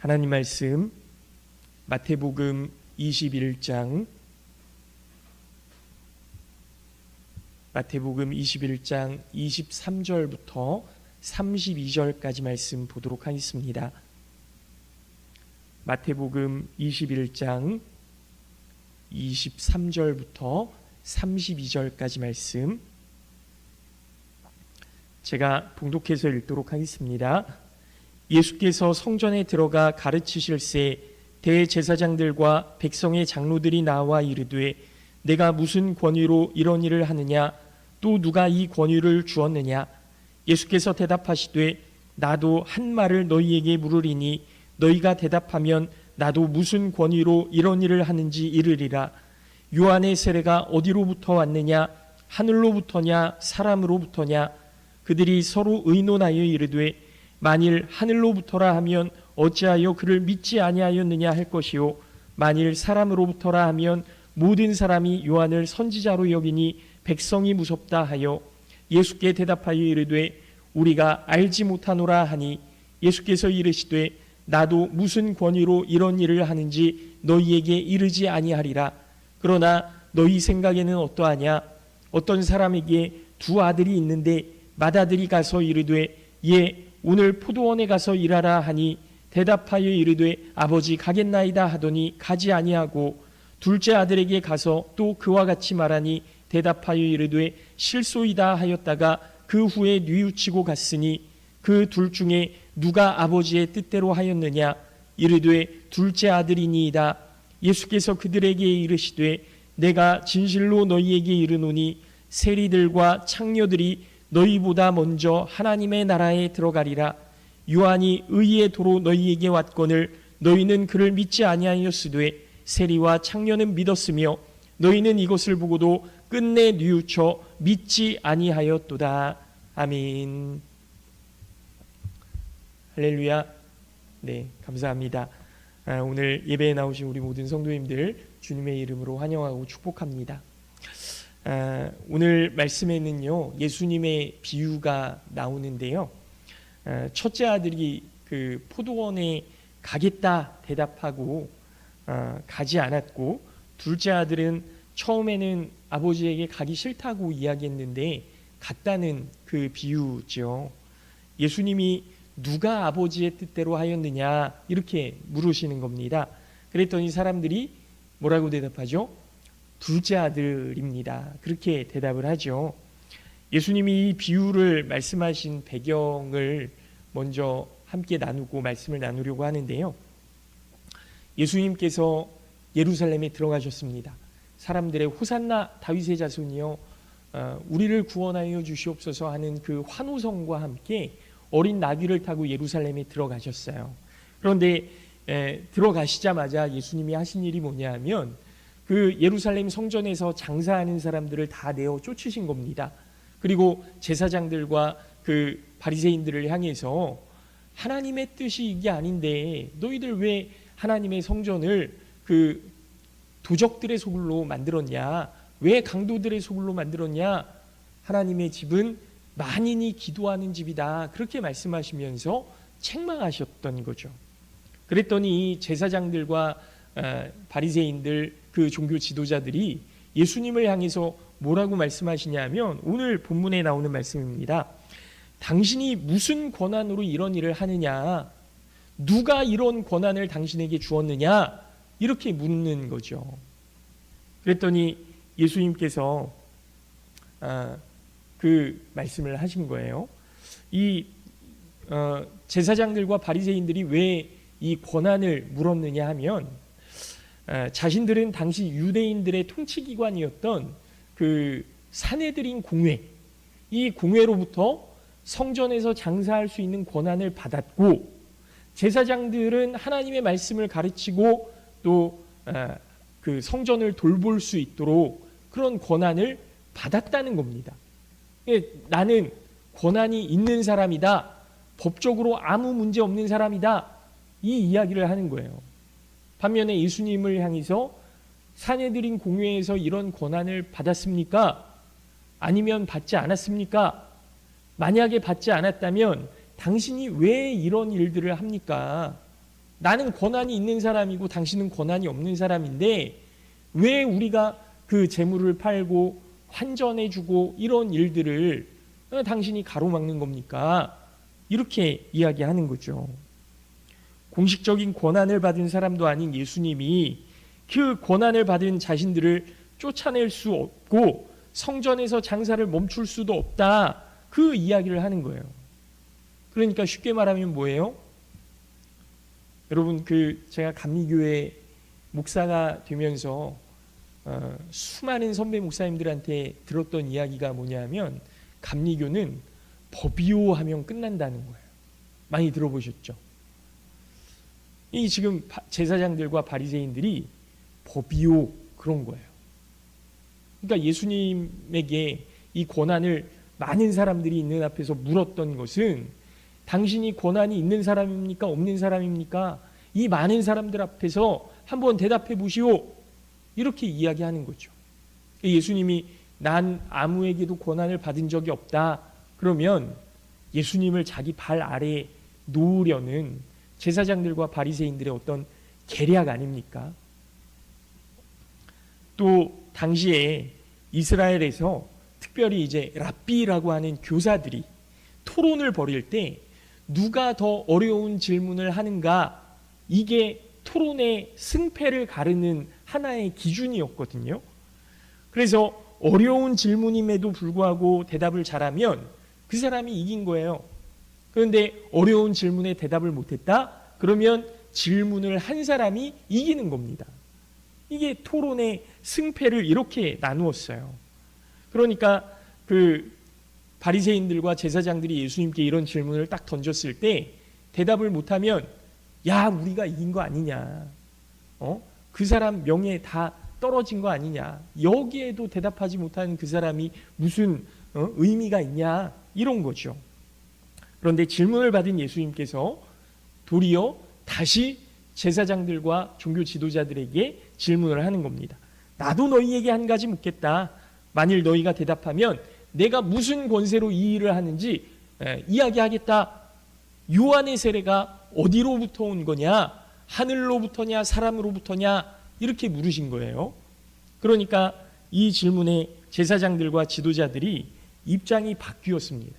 하나님 말씀 마태복음 21장 23절부터 32절까지 말씀 보도록 하겠습니다. 마태복음 21장 23절부터 32절까지 말씀 제가 봉독해서 읽도록 하겠습니다. 예수께서 성전에 들어가 가르치실새 대제사장들과 백성의 장로들이 나와 이르되 내가 무슨 권위로 이런 일을 하느냐, 또 누가 이 권위를 주었느냐. 예수께서 대답하시되 나도 한 말을 너희에게 물으리니 너희가 대답하면 나도 무슨 권위로 이런 일을 하는지 이르리라. 요한의 세례가 어디로부터 왔느냐, 하늘로부터냐 사람으로부터냐. 그들이 서로 의논하여 이르되 만일 하늘로부터라 하면 어찌하여 그를 믿지 아니하였느냐 할 것이요, 만일 사람으로부터라 하면 모든 사람이 요한을 선지자로 여기니 백성이 무섭다 하여 예수께 대답하여 이르되 우리가 알지 못하노라 하니, 예수께서 이르시되 나도 무슨 권위로 이런 일을 하는지 너희에게 이르지 아니하리라. 그러나 너희 생각에는 어떠하냐? 어떤 사람에게 두 아들이 있는데 맏아들이 가서 이르되 예 오늘 포도원에 가서 일하라 하니 대답하여 이르되 아버지 가겠나이다 하더니 가지 아니하고, 둘째 아들에게 가서 또 그와 같이 말하니 대답하여 이르되 실소이다 하였다가 그 후에 뉘우치고 갔으니 그 둘 중에 누가 아버지의 뜻대로 하였느냐? 이르되 둘째 아들이니이다. 예수께서 그들에게 이르시되 내가 진실로 너희에게 이르노니 세리들과 창녀들이 너희보다 먼저 하나님의 나라에 들어가리라. 요한이 의의 도로 너희에게 왔거늘 너희는 그를 믿지 아니하였으되 세리와 창녀는 믿었으며 너희는 이것을 보고도 끝내 뉘우쳐 믿지 아니하였도다. 아멘. 할렐루야. 네, 감사합니다. 오늘 예배에 나오신 우리 모든 성도님들 주님의 이름으로 환영하고 축복합니다. 오늘 말씀에는요 예수님의 비유가 나오는데요, 첫째 아들이 그 포도원에 가겠다 대답하고 가지 않았고, 둘째 아들은 처음에는 아버지에게 가기 싫다고 이야기했는데 갔다는 그 비유죠. 예수님이 누가 아버지의 뜻대로 하였느냐 이렇게 물으시는 겁니다. 그랬더니 사람들이 뭐라고 대답하죠? 둘째 아들입니다. 그렇게 대답을 하죠. 예수님이 이 비유를 말씀하신 배경을 먼저 함께 나누고 말씀을 나누려고 하는데요, 예수님께서 예루살렘에 들어가셨습니다. 사람들의 호산나 다윗의 자손이여 우리를 구원하여 주시옵소서 하는 그 환호성과 함께 어린 나귀를 타고 예루살렘에 들어가셨어요. 그런데 들어가시자마자 예수님이 하신 일이 뭐냐 하면 그 예루살렘 성전에서 장사하는 사람들을 다 내어 쫓으신 겁니다. 그리고 제사장들과 그 바리새인들을 향해서 하나님의 뜻이 이게 아닌데 너희들 왜 하나님의 성전을 그 도적들의 소굴로 만들었냐? 왜 강도들의 소굴로 만들었냐? 하나님의 집은 만인이 기도하는 집이다. 그렇게 말씀하시면서 책망하셨던 거죠. 그랬더니 제사장들과 바리새인들 그 종교 지도자들이 예수님을 향해서 뭐라고 말씀하시냐면 오늘 본문에 나오는 말씀입니다. 당신이 무슨 권한으로 이런 일을 하느냐? 누가 이런 권한을 당신에게 주었느냐? 이렇게 묻는 거죠. 그랬더니 예수님께서 그 말씀을 하신 거예요. 이 제사장들과 바리새인들이 왜 이 권한을 물었느냐 하면 자신들은 당시 유대인들의 통치기관이었던 그 사내들인 공회, 이 공회로부터 성전에서 장사할 수 있는 권한을 받았고, 제사장들은 하나님의 말씀을 가르치고 또 그 성전을 돌볼 수 있도록 그런 권한을 받았다는 겁니다. 나는 권한이 있는 사람이다, 법적으로 아무 문제 없는 사람이다, 이 이야기를 하는 거예요. 반면에 예수님을 향해서 사내들인 공회에서 이런 권한을 받았습니까? 아니면 받지 않았습니까? 만약에 받지 않았다면 당신이 왜 이런 일들을 합니까? 나는 권한이 있는 사람이고 당신은 권한이 없는 사람인데 왜 우리가 그 재물을 팔고 환전해주고 이런 일들을 당신이 가로막는 겁니까? 이렇게 이야기하는 거죠. 공식적인 권한을 받은 사람도 아닌 예수님이 그 권한을 받은 자신들을 쫓아낼 수 없고 성전에서 장사를 멈출 수도 없다. 그 이야기를 하는 거예요. 그러니까 쉽게 말하면 뭐예요? 여러분, 제가 감리교회 목사가 되면서 수많은 선배 목사님들한테 들었던 이야기가 뭐냐면 감리교는 법이요 하면 끝난다는 거예요. 많이 들어보셨죠? 이 지금 제사장들과 바리새인들이 법이요 그런 거예요. 그러니까 예수님에게 이 권한을 많은 사람들이 있는 앞에서 물었던 것은 당신이 권한이 있는 사람입니까? 없는 사람입니까? 이 많은 사람들 앞에서 한번 대답해 보시오. 이렇게 이야기하는 거죠. 예수님이 난 아무에게도 권한을 받은 적이 없다. 그러면 예수님을 자기 발 아래에 놓으려는 제사장들과 바리새인들의 어떤 계략 아닙니까? 또 당시에 이스라엘에서 특별히 이제 랍비라고 하는 교사들이 토론을 벌일 때 누가 더 어려운 질문을 하는가, 이게 토론의 승패를 가르는 하나의 기준이었거든요. 그래서 어려운 질문임에도 불구하고 대답을 잘하면 그 사람이 이긴 거예요. 그런데 어려운 질문에 대답을 못했다? 그러면 질문을 한 사람이 이기는 겁니다. 이게 토론의 승패를 이렇게 나누었어요. 그러니까 바리새인들과 제사장들이 예수님께 이런 질문을 딱 던졌을 때 대답을 못하면 야, 우리가 이긴 거 아니냐, 그 사람 명예 다 떨어진 거 아니냐, 여기에도 대답하지 못하는 그 사람이 무슨 의미가 있냐, 이런 거죠. 그런데 질문을 받은 예수님께서 도리어 다시 제사장들과 종교 지도자들에게 질문을 하는 겁니다. 나도 너희에게 한 가지 묻겠다. 만일 너희가 대답하면 내가 무슨 권세로 이 일을 하는지 이야기하겠다. 요한의 세례가 어디로부터 온 거냐? 하늘로부터냐 사람으로부터냐? 이렇게 물으신 거예요. 그러니까 이 질문에 제사장들과 지도자들이 입장이 바뀌었습니다.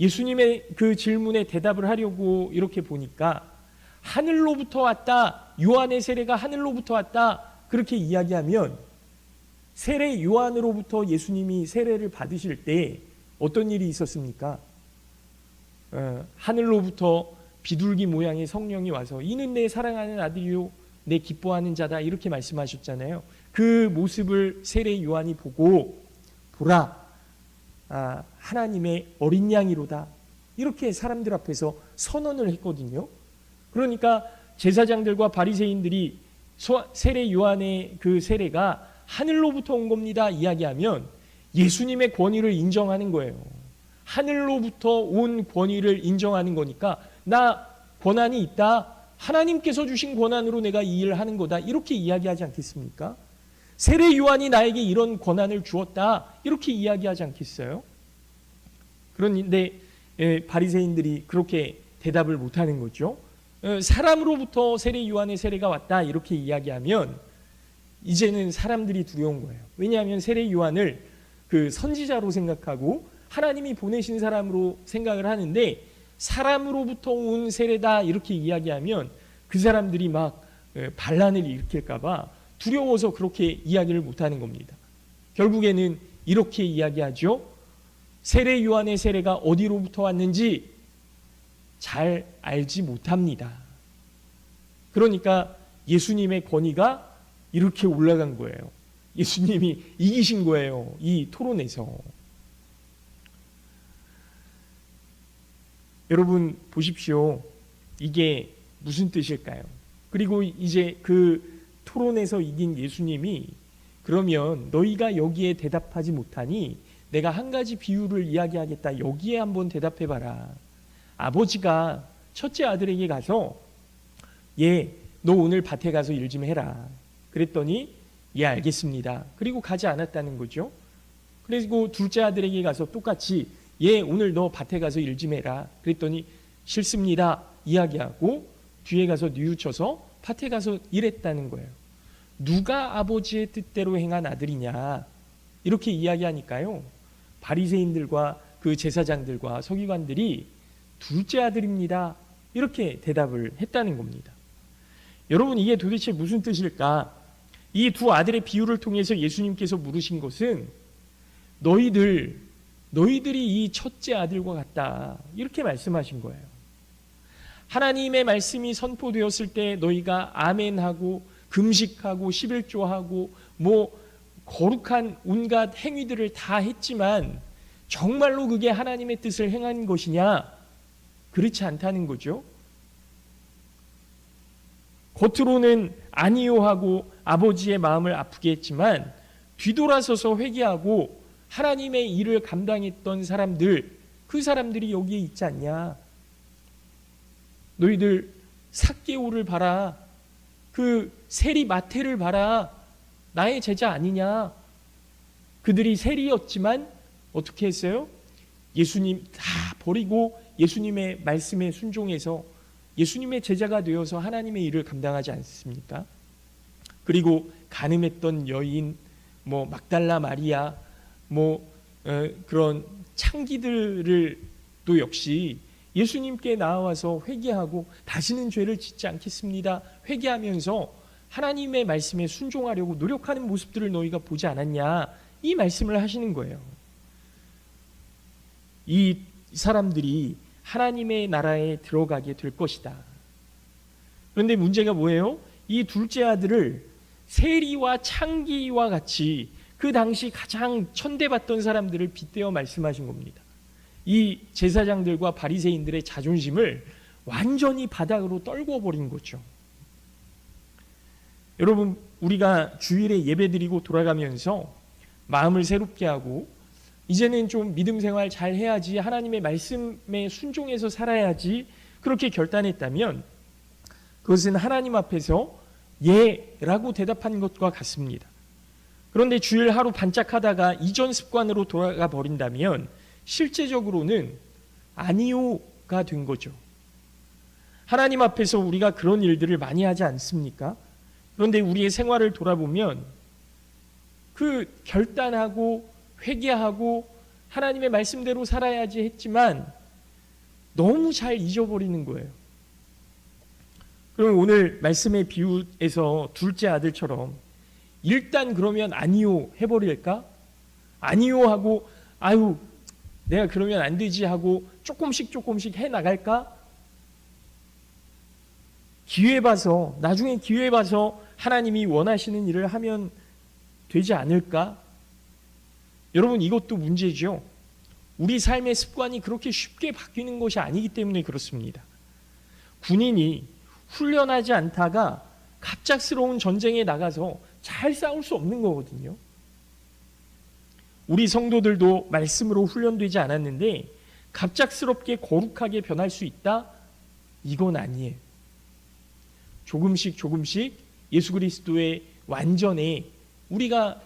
예수님의 그 질문에 대답을 하려고 이렇게 보니까 하늘로부터 왔다, 요한의 세례가 하늘로부터 왔다, 그렇게 이야기하면 세례 요한으로부터 예수님이 세례를 받으실 때 어떤 일이 있었습니까? 하늘로부터 비둘기 모양의 성령이 와서 이는 내 사랑하는 아들이요 내 기뻐하는 자다, 이렇게 말씀하셨잖아요. 그 모습을 세례 요한이 보고 보라, 하나님의 어린 양이로다, 이렇게 사람들 앞에서 선언을 했거든요. 그러니까 제사장들과 바리새인들이 세례 요한의 그 세례가 하늘로부터 온 겁니다 이야기하면 예수님의 권위를 인정하는 거예요. 하늘로부터 온 권위를 인정하는 거니까 나 권한이 있다, 하나님께서 주신 권한으로 내가 이 일을 하는 거다, 이렇게 이야기하지 않겠습니까? 세례 요한이 나에게 이런 권한을 주었다, 이렇게 이야기하지 않겠어요? 그런데 바리새인들이 그렇게 대답을 못하는 거죠. 사람으로부터 세례 요한의 세례가 왔다, 이렇게 이야기하면 이제는 사람들이 두려운 거예요. 왜냐하면 세례 요한을 그 선지자로 생각하고 하나님이 보내신 사람으로 생각을 하는데 사람으로부터 온 세례다 이렇게 이야기하면 그 사람들이 막 반란을 일으킬까 봐 두려워서 그렇게 이야기를 못하는 겁니다. 결국에는 이렇게 이야기하죠. 세례 요한의 세례가 어디로부터 왔는지 잘 알지 못합니다. 그러니까 예수님의 권위가 이렇게 올라간 거예요. 예수님이 이기신 거예요, 이 토론에서. 여러분 보십시오. 이게 무슨 뜻일까요? 그리고 이제 그 토론에서 이긴 예수님이 그러면 너희가 여기에 대답하지 못하니 내가 한 가지 비유를 이야기하겠다, 여기에 한번 대답해봐라. 아버지가 첫째 아들에게 가서 너 오늘 밭에 가서 일 좀 해라. 그랬더니 알겠습니다. 그리고 가지 않았다는 거죠. 그리고 둘째 아들에게 가서 똑같이 오늘 너 밭에 가서 일 좀 해라. 그랬더니 싫습니다 이야기하고 뒤에 가서 뉘우쳐서 밭에 가서 일했다는 거예요. 누가 아버지의 뜻대로 행한 아들이냐 이렇게 이야기하니까요, 바리새인들과 그 제사장들과 서기관들이 둘째 아들입니다 이렇게 대답을 했다는 겁니다. 여러분, 이게 도대체 무슨 뜻일까? 이 두 아들의 비유를 통해서 예수님께서 물으신 것은 너희들이 이 첫째 아들과 같다 이렇게 말씀하신 거예요. 하나님의 말씀이 선포되었을 때 너희가 아멘하고 금식하고 11조하고 거룩한 온갖 행위들을 다 했지만 정말로 그게 하나님의 뜻을 행한 것이냐? 그렇지 않다는 거죠. 겉으로는 아니요 하고 아버지의 마음을 아프게 했지만 뒤돌아서서 회개하고 하나님의 일을 감당했던 사람들, 그 사람들이 여기에 있지 않냐? 너희들 삭개오를 봐라, 그 세리 마태를 봐라, 나의 제자 아니냐? 그들이 세리였지만 어떻게 했어요? 예수님 다 버리고 예수님의 말씀에 순종해서 예수님의 제자가 되어서 하나님의 일을 감당하지 않습니까? 그리고 간음했던 여인, 막달라 마리아, 그런 창기들을 또 역시 예수님께 나와서 회개하고 다시는 죄를 짓지 않겠습니다 회개하면서 하나님의 말씀에 순종하려고 노력하는 모습들을 너희가 보지 않았냐, 이 말씀을 하시는 거예요. 이 사람들이 하나님의 나라에 들어가게 될 것이다. 그런데 문제가 뭐예요? 이 둘째 아들을 세리와 창기와 같이 그 당시 가장 천대받던 사람들을 빗대어 말씀하신 겁니다. 이 제사장들과 바리새인들의 자존심을 완전히 바닥으로 떨궈버린 거죠. 여러분, 우리가 주일에 예배드리고 돌아가면서 마음을 새롭게 하고 이제는 좀 믿음 생활 잘 해야지, 하나님의 말씀에 순종해서 살아야지 그렇게 결단했다면 그것은 하나님 앞에서 예라고 대답한 것과 같습니다. 그런데 주일 하루 반짝하다가 이전 습관으로 돌아가 버린다면 실제적으로는 아니요가 된 거죠. 하나님 앞에서 우리가 그런 일들을 많이 하지 않습니까? 그런데 우리의 생활을 돌아보면 그 결단하고 회개하고 하나님의 말씀대로 살아야지 했지만 너무 잘 잊어버리는 거예요. 그럼 오늘 말씀의 비유에서 둘째 아들처럼 일단 그러면 아니요 해버릴까? 아니요 하고 아유 내가 그러면 안 되지 하고 조금씩 해나갈까? 나중에 기회 봐서 하나님이 원하시는 일을 하면 되지 않을까? 여러분, 이것도 문제죠. 우리 삶의 습관이 그렇게 쉽게 바뀌는 것이 아니기 때문에 그렇습니다. 군인이 훈련하지 않다가 갑작스러운 전쟁에 나가서 잘 싸울 수 없는 거거든요. 우리 성도들도 말씀으로 훈련되지 않았는데 갑작스럽게 거룩하게 변할 수 있다? 이건 아니에요. 조금씩 예수 그리스도의 완전에 우리가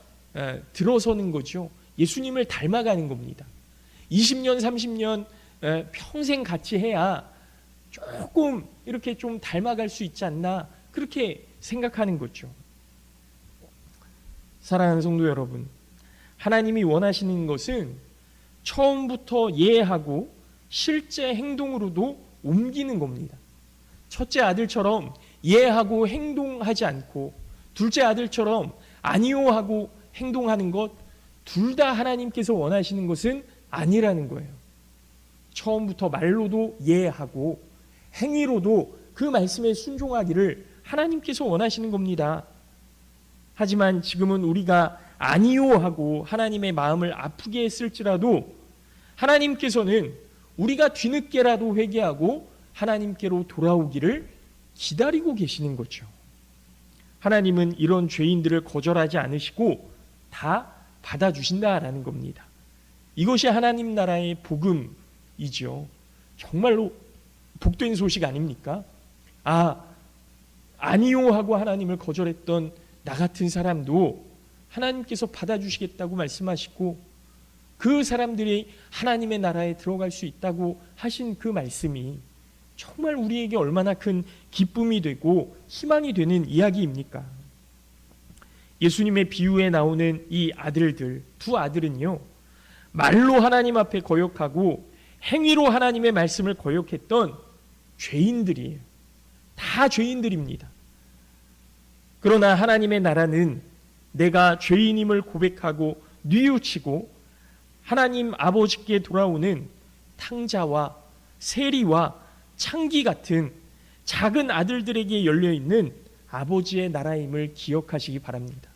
들어서는 거죠. 예수님을 닮아가는 겁니다. 20년, 30년 평생 같이 해야 조금 이렇게 좀 닮아갈 수 있지 않나, 그렇게 생각하는 거죠. 사랑하는 성도 여러분, 하나님이 원하시는 것은 처음부터 예하고 실제 행동으로도 옮기는 겁니다. 첫째 아들처럼 예하고 행동하지 않고 둘째 아들처럼 아니요 하고 행동하는 것, 둘 다 하나님께서 원하시는 것은 아니라는 거예요. 처음부터 말로도 예하고 행위로도 그 말씀에 순종하기를 하나님께서 원하시는 겁니다. 하지만 지금은 우리가 아니요 하고 하나님의 마음을 아프게 했을지라도 하나님께서는 우리가 뒤늦게라도 회개하고 하나님께로 돌아오기를 기다리고 계시는 거죠. 하나님은 이런 죄인들을 거절하지 않으시고 다 받아주신다라는 겁니다. 이것이 하나님 나라의 복음이죠. 정말로 복된 소식 아닙니까? 아니요 하고 하나님을 거절했던 나 같은 사람도 하나님께서 받아주시겠다고 말씀하시고 그 사람들이 하나님의 나라에 들어갈 수 있다고 하신 그 말씀이 정말 우리에게 얼마나 큰 기쁨이 되고 희망이 되는 이야기입니까? 예수님의 비유에 나오는 이 아들들, 두 아들은요, 말로 하나님 앞에 거역하고 행위로 하나님의 말씀을 거역했던 죄인들이에요. 다 죄인들입니다. 그러나 하나님의 나라는 내가 죄인임을 고백하고 뉘우치고 하나님 아버지께 돌아오는 탕자와 세리와 창기 같은 작은 아들들에게 열려있는 아버지의 나라임을 기억하시기 바랍니다.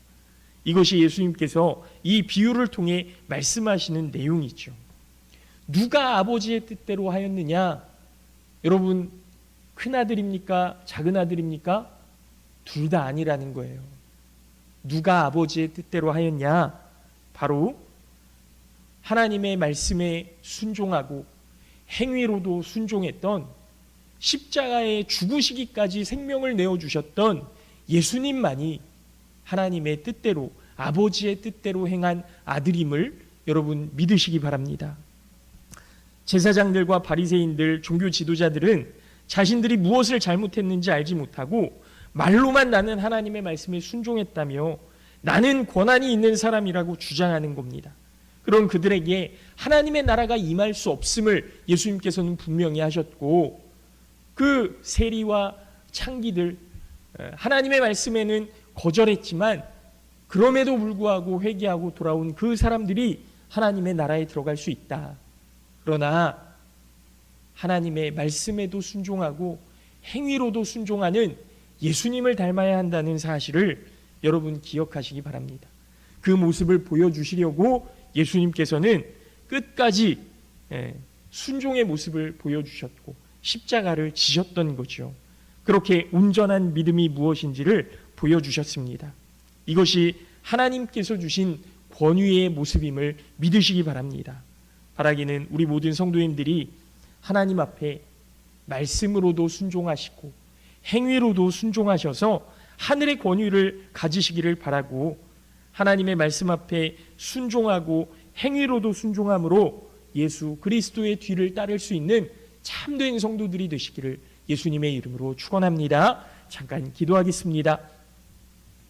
이것이 예수님께서 이 비유를 통해 말씀하시는 내용이죠. 누가 아버지의 뜻대로 하였느냐? 여러분, 큰 아들입니까? 작은 아들입니까? 둘 다 아니라는 거예요. 누가 아버지의 뜻대로 하였냐? 바로 하나님의 말씀에 순종하고 행위로도 순종했던, 십자가에 죽으시기까지 생명을 내어주셨던 예수님만이 하나님의 뜻대로, 아버지의 뜻대로 행한 아들임을 여러분 믿으시기 바랍니다. 제사장들과 바리새인들, 종교 지도자들은 자신들이 무엇을 잘못했는지 알지 못하고 말로만 나는 하나님의 말씀에 순종했다며 나는 권한이 있는 사람이라고 주장하는 겁니다. 그런 그들에게 하나님의 나라가 임할 수 없음을 예수님께서는 분명히 하셨고, 그 세리와 창기들, 하나님의 말씀에는 거절했지만 그럼에도 불구하고 회개하고 돌아온 그 사람들이 하나님의 나라에 들어갈 수 있다. 그러나 하나님의 말씀에도 순종하고 행위로도 순종하는 예수님을 닮아야 한다는 사실을 여러분 기억하시기 바랍니다. 그 모습을 보여주시려고 예수님께서는 끝까지 순종의 모습을 보여주셨고 십자가를 지셨던 거죠. 그렇게 온전한 믿음이 무엇인지를 보여주셨습니다. 이것이 하나님께서 주신 권위의 모습임을 믿으시기 바랍니다. 바라기는 우리 모든 성도님들이 하나님 앞에 말씀으로도 순종하시고 행위로도 순종하셔서 하늘의 권위를 가지시기를 바라고, 하나님의 말씀 앞에 순종하고 행위로도 순종함으로 예수 그리스도의 뒤를 따를 수 있는 참된 성도들이 되시기를 예수님의 이름으로 축원합니다. 잠깐 기도하겠습니다.